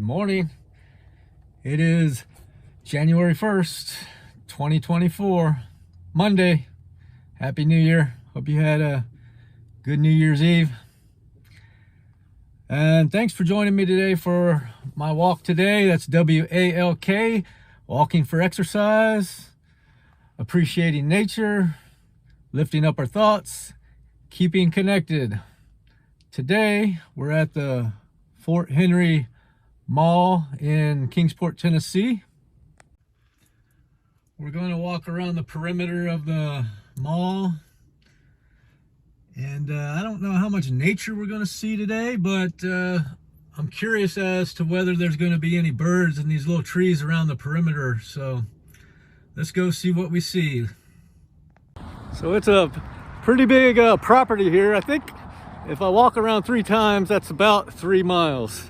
morning. It is January 1st, 2024, Monday. Happy New Year. Hope you had a good New Year's Eve. And thanks for joining me today for my walk today. That's W-A-L-K, walking for exercise, appreciating nature, lifting up our thoughts, keeping connected. Today, we're at the Fort Henry Mall in Kingsport, Tennessee. We're going to walk around the perimeter of the mall. And I don't know how much nature we're going to see today, but I'm curious as to whether there's going to be any birds in these little trees around the perimeter. So let's go see what we see. So it's a pretty big property here. I think if I walk around 3 times, that's about 3 miles.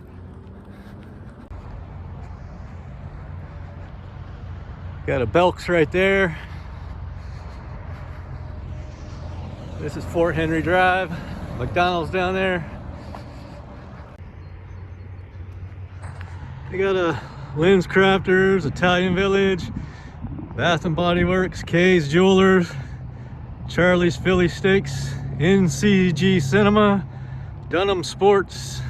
Got a Belk's right there. This is Fort Henry Drive. McDonald's down there. We got a Lynn's Crafters, Italian Village, Bath and Body Works, Kay's Jewelers, Charlie's Philly Steaks, NCG Cinema, Dunham Sports.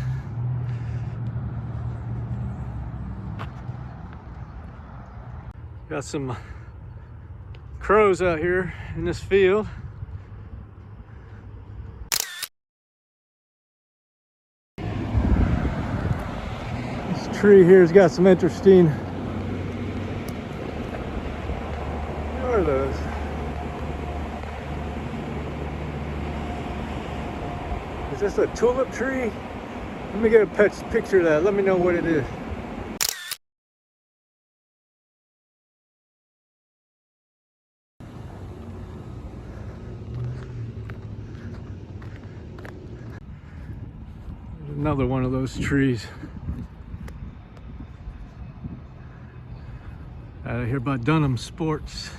Got some crows out here in this field. This tree here's got some interesting. What are those? Is this a tulip tree? Let me get a picture of that. Let me know what it is. Another one of those trees. Out of here by Dunham Sports.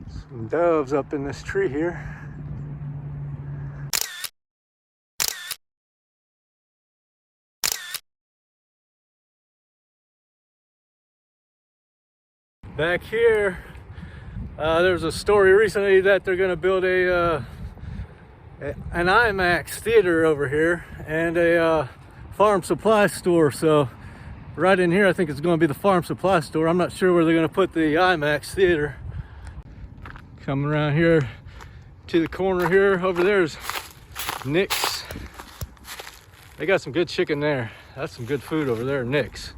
Some doves up in this tree here. Back here, there was a story recently that they're going to build an IMAX theater over here and a farm supply store. So right in here, I think it's going to be the farm supply store. I'm not sure where they're going to put the IMAX theater. Coming around here to the corner here, over there's Nick's. They got some good chicken there. That's some good food over there, Nick's.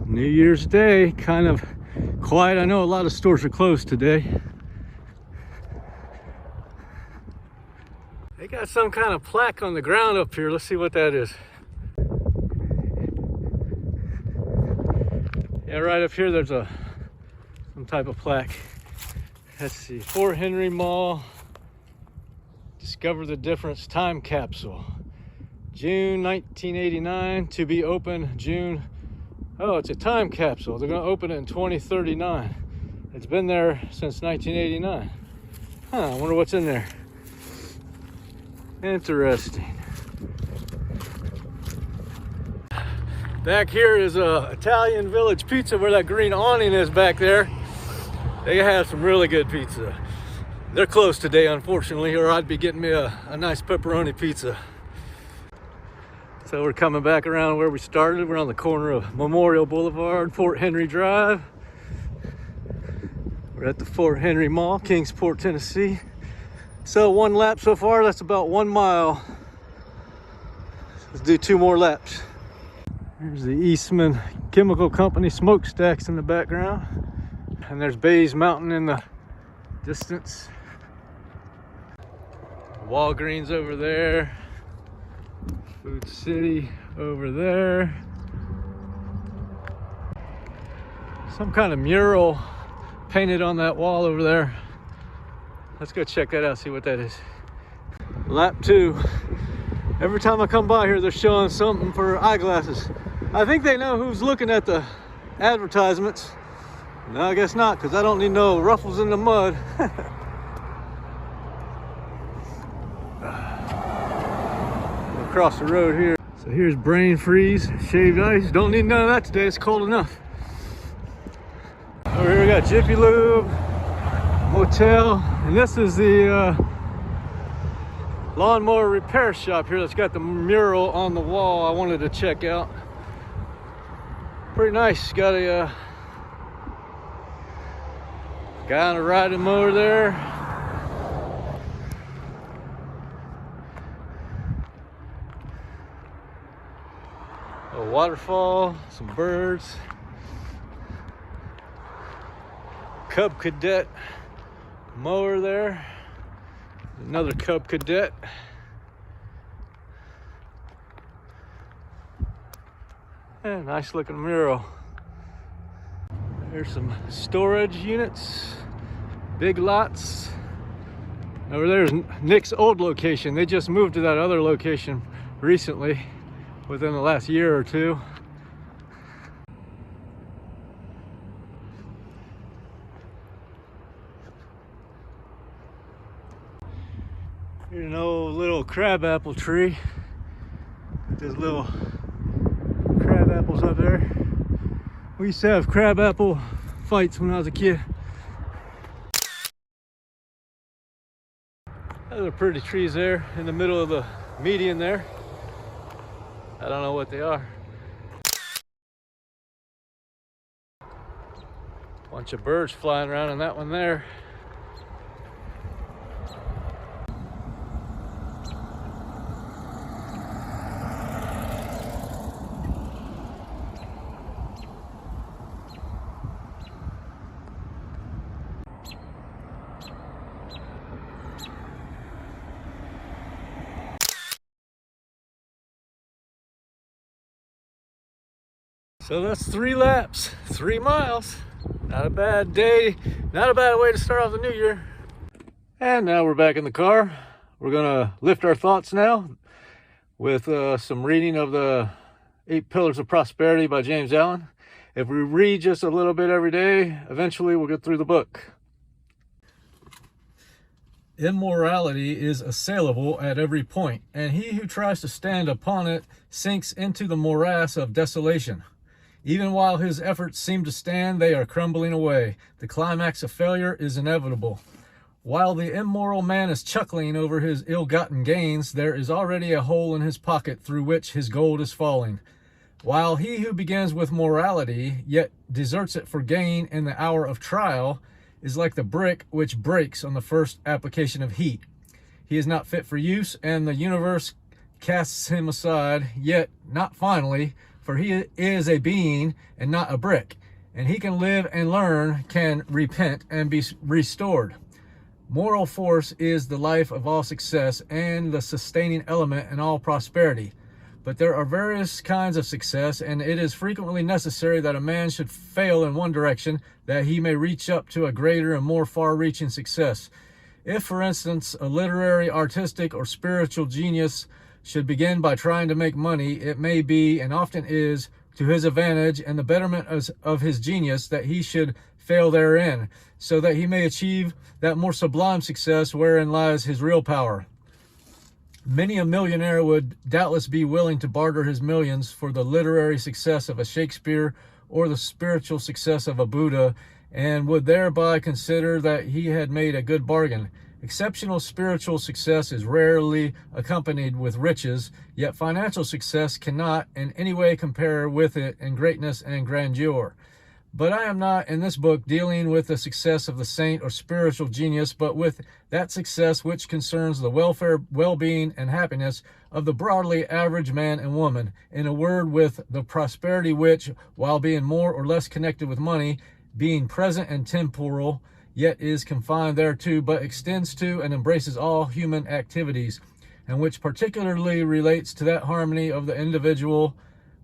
New Year's Day, kind of quiet. I know a lot of stores are closed today. They got some kind of plaque on the ground up here. Let's see what that is. Yeah, right up here there's some type of plaque. Let's see, Fort Henry Mall. Discover the Difference time capsule. June 1989 to be open June. Oh, it's a time capsule. They're going to open it in 2039. It's been there since 1989. Huh, I wonder what's in there. Interesting. Back here is Italian Village Pizza, where that green awning is back there. They have some really good pizza. They're closed today, unfortunately, or I'd be getting me a nice pepperoni pizza. So we're coming back around where we started. We're on the corner of Memorial Boulevard, Fort Henry Drive. We're at the Fort Henry Mall, Kingsport, Tennessee. So 1 lap so far, that's about 1 mile. Let's do 2 more laps. Here's the Eastman Chemical Company smokestacks in the background. And there's Bays Mountain in the distance. Walgreens over there. Food City over there. Some kind of mural painted on that wall over there. Let's go check that out, see what that is. Lap 2. Every time I come by here, they're showing something for eyeglasses. I think they know who's looking at the advertisements. No, I guess not, because I don't need no ruffles in the mud. Across the road here. So here's brain freeze, shaved ice. Don't need none of that today, it's cold enough. Over here we got Jiffy Lube, motel, and this is the lawnmower repair shop here that's got the mural on the wall I wanted to check out. Pretty nice. Got a guy on a riding mower there. A waterfall, some birds. Cub Cadet mower there. Another Cub Cadet. Yeah, nice looking mural. There's some storage units, big lots. Over there's Nick's old location. They just moved to that other location recently, within the last year or two. Here's an old little crabapple tree. There's little crab apples up there. We used to have crabapple fights when I was a kid. Those are pretty trees there in the middle of the median there. I don't know what they are. Bunch of birds flying around in that one there. So that's 3 laps, 3 miles. Not a bad day, not a bad way to start off the new year. And now we're back in the car. We're gonna lift our thoughts now with some reading of the 8 Pillars of Prosperity by James Allen. If we read just a little bit every day, eventually we'll get through the book. Immorality is assailable at every point, and he who tries to stand upon it sinks into the morass of desolation. Even while his efforts seem to stand, they are crumbling away. The climax of failure is inevitable. While the immoral man is chuckling over his ill-gotten gains, there is already a hole in his pocket through which his gold is falling. While he who begins with morality, yet deserts it for gain in the hour of trial, is like the brick which breaks on the first application of heat. He is not fit for use, and the universe casts him aside, yet not finally, for he is a being and not a brick, and he can live and learn, can repent and be restored. Moral force is the life of all success and the sustaining element in all prosperity. But there are various kinds of success, and it is frequently necessary that a man should fail in one direction, that he may reach up to a greater and more far-reaching success. If, for instance, a literary, artistic, or spiritual genius should begin by trying to make money, it may be, and often is, to his advantage and the betterment of his genius that he should fail therein, so that he may achieve that more sublime success wherein lies his real power. Many a millionaire would doubtless be willing to barter his millions for the literary success of a Shakespeare or the spiritual success of a Buddha, and would thereby consider that he had made a good bargain. Exceptional spiritual success is rarely accompanied with riches, yet financial success cannot in any way compare with it in greatness and grandeur. But I am not in this book dealing with the success of the saint or spiritual genius, but with that success which concerns the welfare, well-being, and happiness of the broadly average man and woman. In a word, with the prosperity which, while being more or less connected with money, being present and temporal, yet is confined thereto, but extends to and embraces all human activities, and which particularly relates to that harmony of the individual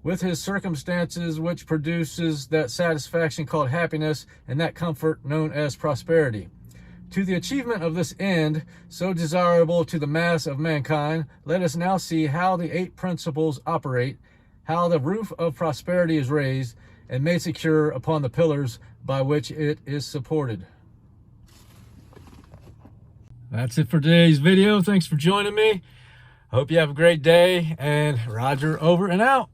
with his circumstances, which produces that satisfaction called happiness and that comfort known as prosperity. To the achievement of this end, so desirable to the mass of mankind, let us now see how the 8 principles operate, how the roof of prosperity is raised and made secure upon the pillars by which it is supported. That's it for today's video. Thanks for joining me. Hope you have a great day, and Roger over and out.